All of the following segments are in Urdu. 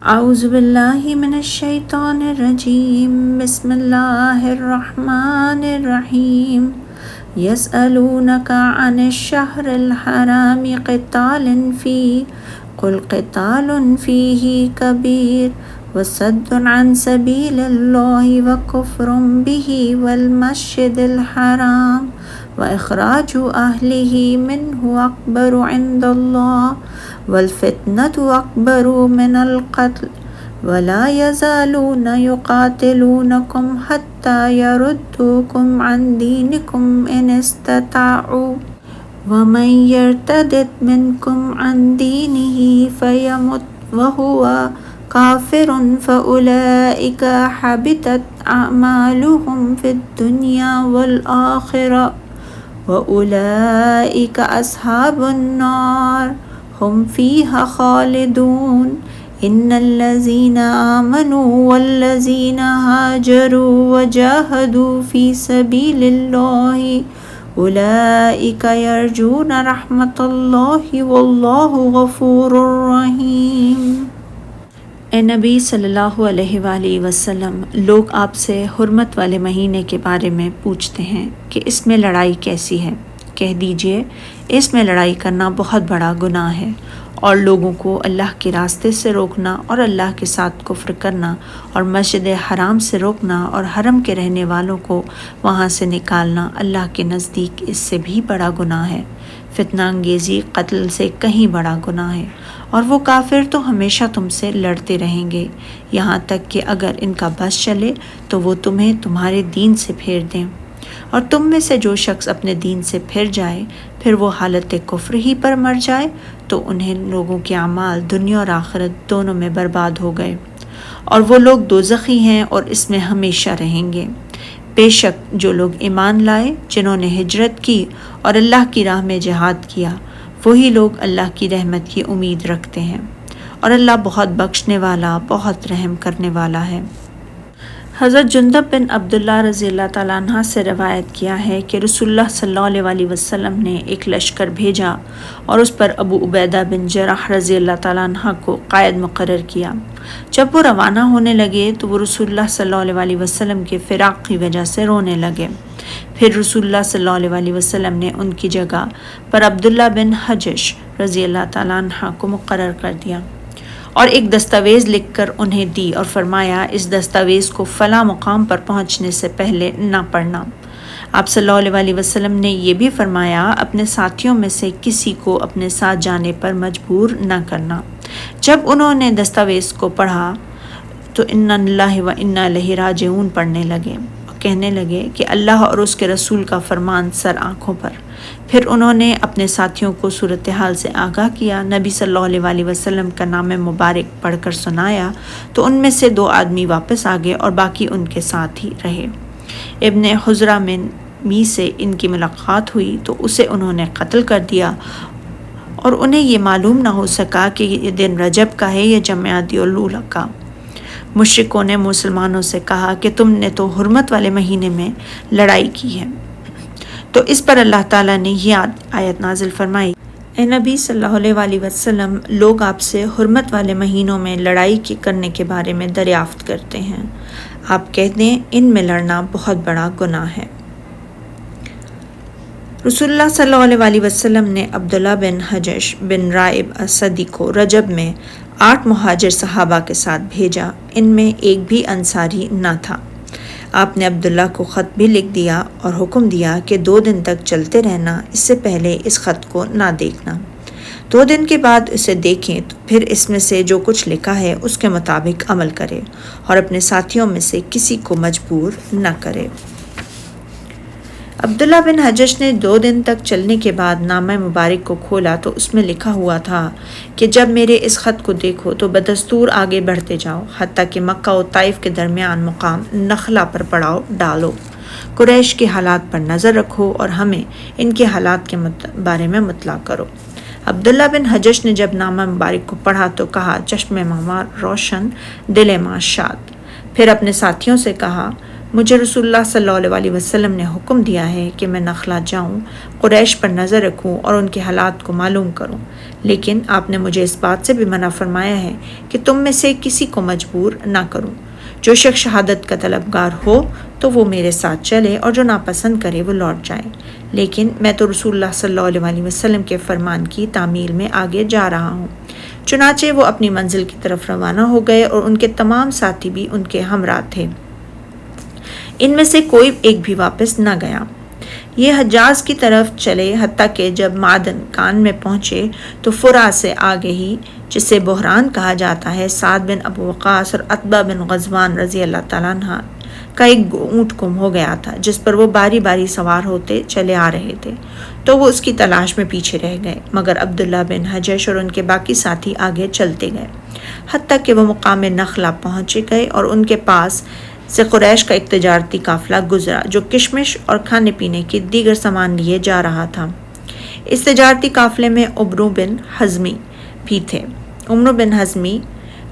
اعوذ باللہ من الشیطان الرجیم بسم اللہ الرحمن الرحیم یسألونک عن الشہر الحرام قتال فیہ قل قتال فیہ کبیر وصد عن سبیل اللہ وکفر بہ والمسجد الحرام وإخراج أهله منه أكبر عند الله والفتنة أكبر من القتل ولا يزالون يقاتلونكم حتى يردوكم عن دينكم إن استطاعوا ومن يرتد منكم عن دينه فيمت وهو كافر فأولئك حبطت أعمالهم في الدنيا والآخرة وَأُولَئِكَ أَصْحَابُ النَّارِ هُمْ فِيهَا خَالِدُونَ إِنَّ الَّذِينَ آمَنُوا وَالَّذِينَ هَاجَرُوا وَجَاهَدُوا فِي سَبِيلِ اللَّهِ أُولَئِكَ يَرْجُونَ رَحْمَةَ اللَّهِ وَاللَّهُ غَفُورٌ رَحِيمٌ۔ اے نبی صلی اللہ علیہ وآلہ وسلم، لوگ آپ سے حرمت والے مہینے کے بارے میں پوچھتے ہیں کہ اس میں لڑائی کیسی ہے۔ کہہ دیجئے اس میں لڑائی کرنا بہت بڑا گناہ ہے، اور لوگوں کو اللہ کے راستے سے روکنا اور اللہ کے ساتھ کفر کرنا اور مسجد حرام سے روکنا اور حرم کے رہنے والوں کو وہاں سے نکالنا اللہ کے نزدیک اس سے بھی بڑا گناہ ہے۔ فتنہ انگیزی قتل سے کہیں بڑا گناہ ہے، اور وہ کافر تو ہمیشہ تم سے لڑتے رہیں گے یہاں تک کہ اگر ان کا بس چلے تو وہ تمہیں تمہارے دین سے پھیر دیں، اور تم میں سے جو شخص اپنے دین سے پھر جائے پھر وہ حالت کفر ہی پر مر جائے تو انہیں لوگوں کے اعمال دنیا اور آخرت دونوں میں برباد ہو گئے، اور وہ لوگ دوزخی ہیں اور اس میں ہمیشہ رہیں گے۔ بے شک جو لوگ ایمان لائے، جنہوں نے ہجرت کی اور اللہ کی راہ میں جہاد کیا، وہی لوگ اللہ کی رحمت کی امید رکھتے ہیں، اور اللہ بہت بخشنے والا، بہت رحم کرنے والا ہے۔ حضرت جندب بن عبداللہ رضی اللہ تعالیٰ عنہ سے روایت کیا ہے کہ رسول اللہ صلی اللہ علیہ وسلم نے ایک لشکر بھیجا اور اس پر ابو عبیدہ بن جراح رضی اللہ تعالیٰ عنہ کو قائد مقرر کیا۔ جب وہ روانہ ہونے لگے تو وہ رسول اللہ صلی اللہ علیہ وسلم کے فراق کی وجہ سے رونے لگے۔ پھر رسول اللہ صلی اللہ علیہ وسلم نے ان کی جگہ پر عبداللہ بن حجش رضی اللہ تعالیٰ عنہ کو مقرر کر دیا، اور ایک دستاویز لکھ کر انہیں دی اور فرمایا اس دستاویز کو فلاں مقام پر پہنچنے سے پہلے نہ پڑھنا۔ آپ صلی اللہ علیہ وسلم نے یہ بھی فرمایا اپنے ساتھیوں میں سے کسی کو اپنے ساتھ جانے پر مجبور نہ کرنا۔ جب انہوں نے دستاویز کو پڑھا تو انا للہ و انا الیہ راجعون پڑھنے لگے اور کہنے لگے کہ اللہ اور اس کے رسول کا فرمان سر آنکھوں پر۔ پھر انہوں نے اپنے ساتھیوں کو صورتحال سے آگاہ کیا، نبی صلی اللہ علیہ وسلم کا نام مبارک پڑھ کر سنایا تو ان میں سے 2 آدمی واپس آ گئے اور باقی ان کے ساتھ ہی رہے۔ ابن حزرہ میں می سے ان کی ملاقات ہوئی تو اسے انہوں نے قتل کر دیا، اور انہیں یہ معلوم نہ ہو سکا کہ یہ دن رجب کا ہے یا جمادی الاولیٰ کا۔ مشرکوں نے مسلمانوں سے کہا کہ تم نے تو حرمت والے مہینے میں لڑائی کی ہے، تو اس پر اللہ تعالیٰ نے یہ آیت نازل فرمائی، اے نبی صلی اللہ علیہ وسلم، لوگ آپ سے حرمت والے مہینوں میں لڑائی کرنے کے بارے میں دریافت کرتے ہیں، آپ کہہ دیں ان میں لڑنا بہت بڑا گناہ ہے۔ رسول اللہ صلی اللہ علیہ وسلم نے عبداللہ بن حجش بن رائب اسدی کو رجب میں 8 مہاجر صحابہ کے ساتھ بھیجا، ان میں ایک بھی انصاری نہ تھا۔ آپ نے عبداللہ کو خط بھی لکھ دیا اور حکم دیا کہ 2 دن تک چلتے رہنا، اس سے پہلے اس خط کو نہ دیکھنا۔ 2 دن کے بعد اسے دیکھیں تو پھر اس میں سے جو کچھ لکھا ہے اس کے مطابق عمل کرے، اور اپنے ساتھیوں میں سے کسی کو مجبور نہ کرے۔ عبداللہ بن حجش نے 2 دن تک چلنے کے بعد نامہ مبارک کو کھولا تو اس میں لکھا ہوا تھا کہ جب میرے اس خط کو دیکھو تو بدستور آگے بڑھتے جاؤ حتیٰ کہ مکہ و طائف کے درمیان مقام نخلا پر پڑاؤ ڈالو، قریش کے حالات پر نظر رکھو اور ہمیں ان کے حالات کے بارے میں مطلع کرو۔ عبداللہ بن حجش نے جب نامہ مبارک کو پڑھا تو کہا چشم ماں روشن، دل ماں شاد۔ پھر اپنے ساتھیوں سے کہا مجھے رسول اللہ صلی اللہ علیہ وسلم نے حکم دیا ہے کہ میں نخلا جاؤں، قریش پر نظر رکھوں اور ان کے حالات کو معلوم کروں، لیکن آپ نے مجھے اس بات سے بھی منع فرمایا ہے کہ تم میں سے کسی کو مجبور نہ کروں۔ جو شخص شہادت کا طلبگار ہو تو وہ میرے ساتھ چلے اور جو ناپسند کرے وہ لوٹ جائے، لیکن میں تو رسول اللہ صلی اللہ علیہ وسلم کے فرمان کی تعمیل میں آگے جا رہا ہوں۔ چنانچہ وہ اپنی منزل کی طرف روانہ ہو گئے اور ان کے تمام ساتھی بھی ان کے ہمراہ تھے، ان میں سے کوئی ایک بھی واپس نہ گیا۔ یہ حجاز کی طرف چلے، حتیٰ کہ جب معدن کان میں پہنچے تو فرا سے آگے ہی، جسے بحران کہا جاتا ہے، سعد بن ابو وقاص اور عتبہ بن غزوان رضی اللہ تعالیٰ عنہ کا ایک اونٹ گم ہو گیا تھا، جس پر وہ باری باری سوار ہوتے چلے آ رہے تھے، تو وہ اس کی تلاش میں پیچھے رہ گئے، مگر عبداللہ بن حجش اور ان کے باقی ساتھی آگے چلتے گئے، حتیٰ کہ وہ مقام نخلا پہنچ گئے اور ان کے پاس سے قریش کا ایک تجارتی قافلہ گزرا جو کشمش اور کھانے پینے کے دیگر سامان لیے جا رہا تھا۔ اس تجارتی قافلے میں عمرو بن حزمی بھی تھے۔ عمرو بن حزمی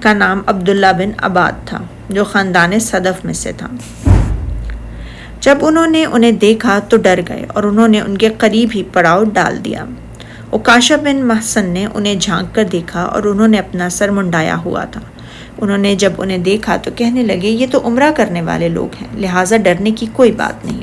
کا نام عبداللہ بن عباد تھا، جو خاندان صدف میں سے تھا۔ جب انہوں نے انہیں دیکھا تو ڈر گئے اور انہوں نے ان کے قریب ہی پڑاؤ ڈال دیا۔ عکاشہ بن محصن نے انہیں جھانک کر دیکھا اور انہوں نے اپنا سر منڈایا ہوا تھا۔ انہوں نے جب انہیں دیکھا تو کہنے لگے، یہ تو عمرہ کرنے والے لوگ ہیں، لہٰذا ڈرنے کی کوئی بات نہیں۔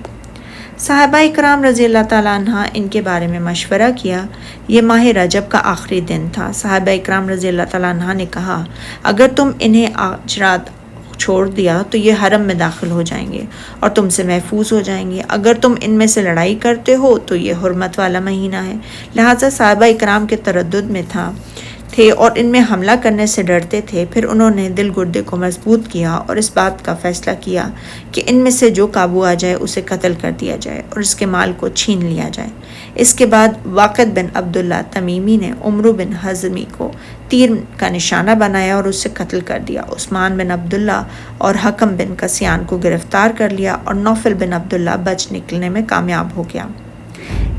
صحابہ اکرام رضی اللہ تعالیٰ عنہ ان کے بارے میں مشورہ کیا۔ یہ ماہ رجب کا آخری دن تھا۔ صحابہ اکرام رضی اللہ تعالیٰ عنہ نے کہا، اگر تم انہیں آج رات چھوڑ دیا تو یہ حرم میں داخل ہو جائیں گے اور تم سے محفوظ ہو جائیں گے، اگر تم ان میں سے لڑائی کرتے ہو تو یہ حرمت والا مہینہ ہے۔ لہٰذا صحابہ اکرام کے تردد میں تھے اور ان میں حملہ کرنے سے ڈرتے تھے۔ پھر انہوں نے دل گردے کو مضبوط کیا اور اس بات کا فیصلہ کیا کہ ان میں سے جو قابو آ جائے اسے قتل کر دیا جائے اور اس کے مال کو چھین لیا جائے۔ اس کے بعد واقد بن عبداللہ تمیمی نے عمرو بن حزمی کو تیر کا نشانہ بنایا اور اسے قتل کر دیا۔ عثمان بن عبداللہ اور حکم بن قسیان کو گرفتار کر لیا اور نوفل بن عبداللہ بچ نکلنے میں کامیاب ہو گیا،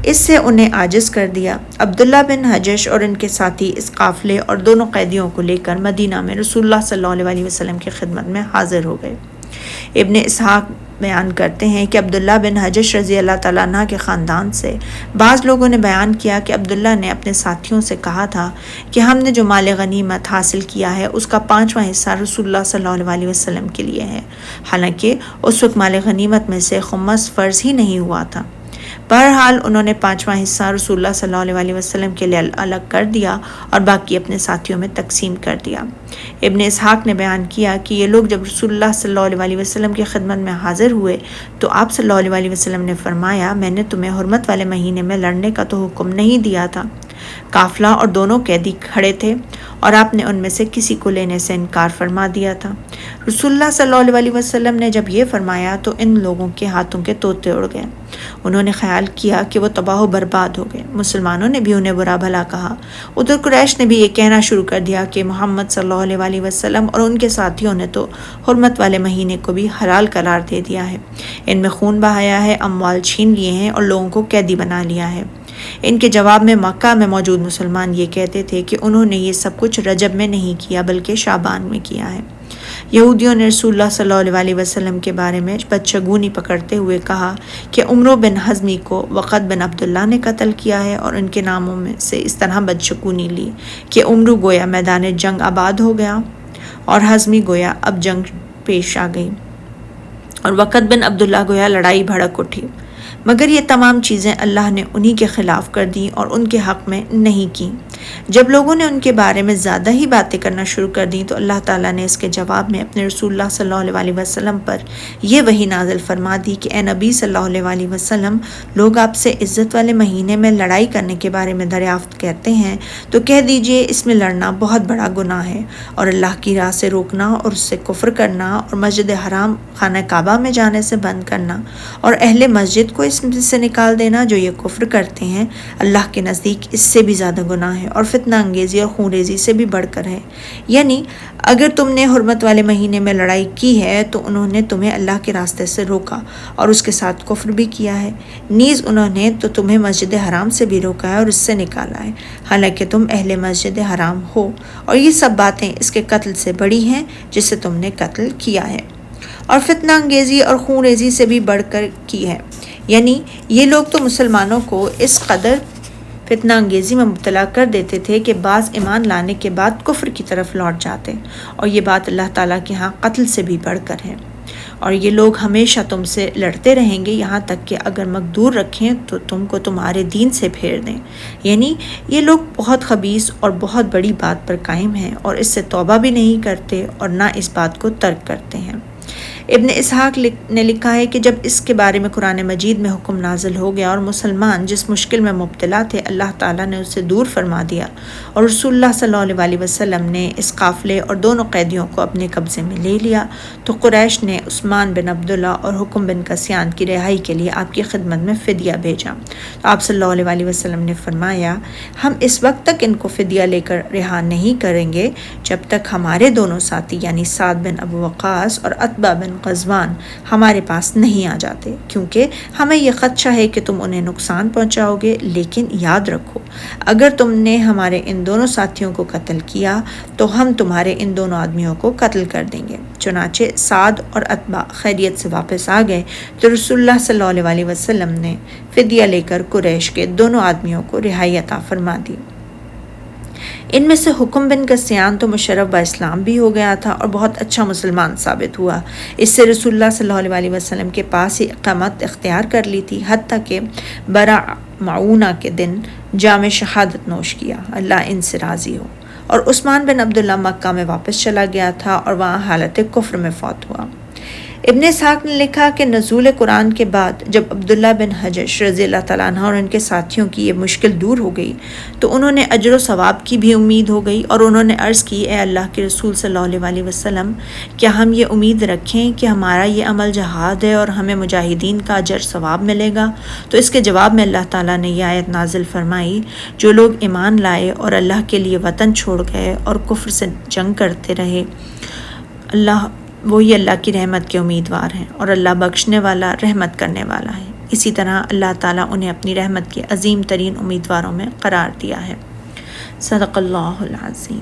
اس سے انہیں عاجز کر دیا۔ عبداللہ بن حجش اور ان کے ساتھی اس قافلے اور دونوں قیدیوں کو لے کر مدینہ میں رسول اللہ صلی اللہ علیہ وسلم کی خدمت میں حاضر ہو گئے۔ ابن اسحاق بیان کرتے ہیں کہ عبداللہ بن حجش رضی اللہ تعالیٰ عنہ کے خاندان سے بعض لوگوں نے بیان کیا کہ عبداللہ نے اپنے ساتھیوں سے کہا تھا کہ ہم نے جو مال غنیمت حاصل کیا ہے اس کا 5واں حصہ رسول اللہ صلی اللہ علیہ وسلم کے لیے ہے، حالانکہ اس وقت مال غنیمت میں سے خمس فرض ہی نہیں ہوا تھا۔ بہرحال انہوں نے 5واں حصہ رسول اللہ صلی اللہ علیہ وسلم کے لیے الگ کر دیا اور باقی اپنے ساتھیوں میں تقسیم کر دیا۔ ابن اسحاق نے بیان کیا کہ یہ لوگ جب رسول اللہ صلی اللہ علیہ وسلم کی خدمت میں حاضر ہوئے تو آپ صلی اللہ علیہ وسلم نے فرمایا، میں نے تمہیں حرمت والے مہینے میں لڑنے کا تو حکم نہیں دیا تھا۔ قافلہ اور دونوں قیدی کھڑے تھے اور آپ نے ان میں سے کسی کو لینے سے انکار فرما دیا تھا۔ رسول اللہ صلی اللہ علیہ وسلم نے جب یہ فرمایا تو ان لوگوں کے ہاتھوں کے طوطے اڑ گئے۔ انہوں نے خیال کیا کہ وہ تباہ و برباد ہو گئے۔ مسلمانوں نے بھی انہیں برا بھلا کہا۔ ادھر قریش نے بھی یہ کہنا شروع کر دیا کہ محمد صلی اللہ علیہ وسلم اور ان کے ساتھیوں نے تو حرمت والے مہینے کو بھی حلال قرار دے دیا ہے، ان میں خون بہایا ہے، اموال چھین لیے ہیں اور لوگوں کو قیدی بنا لیا ہے۔ ان کے جواب میں مکہ میں موجود مسلمان یہ کہتے تھے کہ انہوں نے یہ سب کچھ رجب میں نہیں کیا بلکہ شعبان میں کیا ہے۔ یہودیوں نے رسول اللہ صلی اللہ علیہ وسلم کے بارے میں بدشگونی پکڑتے ہوئے کہا کہ عمرو بن حزمی کو وقد بن عبداللہ نے قتل کیا ہے، اور ان کے ناموں میں سے اس طرح بدشگونی لی کہ عمرو گویا میدان جنگ آباد ہو گیا اور حزمی گویا اب جنگ پیش آ گئی، اور وقد بن عبداللہ گویا لڑائی بھڑک اٹھی۔ مگر یہ تمام چیزیں اللہ نے انہی کے خلاف کر دیں اور ان کے حق میں نہیں کی۔ جب لوگوں نے ان کے بارے میں زیادہ ہی باتیں کرنا شروع کر دیں تو اللہ تعالیٰ نے اس کے جواب میں اپنے رسول اللہ صلی اللہ علیہ وسلم پر یہ وحی نازل فرما دی کہ اے نبی صلی اللہ علیہ وسلم، لوگ آپ سے عزت والے مہینے میں لڑائی کرنے کے بارے میں دریافت کرتے ہیں تو کہہ دیجئے اس میں لڑنا بہت بڑا گناہ ہے، اور اللہ کی راہ سے روکنا اور اس سے کفر کرنا اور مسجد حرام خانہ کعبہ میں جانے سے بند کرنا اور اہل مسجد کو اس سے نکال دینا جو یہ کفر کرتے ہیں، اللہ کے نزدیک اس سے بھی زیادہ گناہ ہے اور فتنہ انگیزی اور خون ریزی سے بھی بڑھ کر ہے۔ یعنی اگر تم نے حرمت والے مہینے میں لڑائی کی ہے تو انہوں نے تمہیں اللہ کے راستے سے روکا اور اس کے ساتھ کفر بھی کیا ہے، نیز انہوں نے تو تمہیں مسجد حرام سے بھی روکا ہے اور اس سے نکالا ہے، حالانکہ تم اہل مسجد حرام ہو، اور یہ سب باتیں اس کے قتل سے بڑی ہیں جسے تم نے قتل کیا ہے۔ اور فتنہ انگیزی اور خون ریزی سے بھی بڑھ کر کی ہے۔ یعنی یہ لوگ تو مسلمانوں کو اس قدر فتنہ انگیزی میں مبتلا کر دیتے تھے کہ بعض ایمان لانے کے بعد کفر کی طرف لوٹ جاتے، اور یہ بات اللہ تعالیٰ کے ہاں قتل سے بھی بڑھ کر ہے۔ اور یہ لوگ ہمیشہ تم سے لڑتے رہیں گے یہاں تک کہ اگر مقدور رکھیں تو تم کو تمہارے دین سے پھیر دیں۔ یعنی یہ لوگ بہت خبیث اور بہت بڑی بات پر قائم ہیں اور اس سے توبہ بھی نہیں کرتے اور نہ اس بات کو ترک کرتے ہیں۔ ابن اسحاق نے لکھا ہے کہ جب اس کے بارے میں قرآن مجید میں حکم نازل ہو گیا اور مسلمان جس مشکل میں مبتلا تھے اللہ تعالیٰ نے اسے دور فرما دیا، اور رسول اللہ صلی اللہ علیہ وسلم نے اس قافلے اور دونوں قیدیوں کو اپنے قبضے میں لے لیا، تو قریش نے عثمان بن عبداللہ اور حکم بن قسیان کی رہائی کے لیے آپ کی خدمت میں فدیہ بھیجا۔ تو آپ صلی اللہ علیہ وسلم نے فرمایا، ہم اس وقت تک ان کو فدیہ لے کر رہا نہیں کریں گے جب تک ہمارے دونوں ساتھی یعنی سعد بن ابو وقاص اور عتبہ بن غزوان ہمارے پاس نہیں آ جاتے، کیونکہ ہمیں یہ خدشہ ہے کہ تم انہیں نقصان پہنچاؤ گے۔ لیکن یاد رکھو، اگر تم نے ہمارے ان دونوں ساتھیوں کو قتل کیا تو ہم تمہارے ان دونوں آدمیوں کو قتل کر دیں گے۔ چنانچہ سعد اور عتبہ خیریت سے واپس آ گئے تو رسول اللہ صلی اللہ علیہ وسلم نے فدیہ لے کر قریش کے دونوں آدمیوں کو رہائی عطا فرما دی۔ ان میں سے حکم بن قسیان تو مشرف با اسلام بھی ہو گیا تھا اور بہت اچھا مسلمان ثابت ہوا۔ اس سے رسول اللہ صلی اللہ علیہ وسلم کے پاس ہی اقامت اختیار کر لی تھی، حتیٰ کہ برا معونہ کے دن جام شہادت نوش کیا، اللہ ان سے راضی ہو۔ اور عثمان بن عبداللہ مکہ میں واپس چلا گیا تھا اور وہاں حالت کفر میں فوت ہوا۔ ابن اسحاق نے لکھا کہ نزول قرآن کے بعد جب عبداللہ بن حجش رضی اللہ تعالیٰ عنہ اور ان کے ساتھیوں کی یہ مشکل دور ہو گئی تو انہوں نے اجر و ثواب کی بھی امید ہو گئی، اور انہوں نے عرض کی، اے اللہ کے رسول صلی اللہ علیہ وسلم، کیا ہم یہ امید رکھیں کہ ہمارا یہ عمل جہاد ہے اور ہمیں مجاہدین کا اجر ثواب ملے گا؟ تو اس کے جواب میں اللہ تعالیٰ نے یہ آیت نازل فرمائی، جو لوگ ایمان لائے اور اللہ کے لیے وطن چھوڑ گئے اور کفر سے جنگ کرتے رہے، وہی اللہ کی رحمت کے امیدوار ہیں، اور اللہ بخشنے والا رحمت کرنے والا ہے۔ اسی طرح اللہ تعالیٰ انہیں اپنی رحمت کے عظیم ترین امیدواروں میں قرار دیا ہے۔ صدق اللہ العظیم۔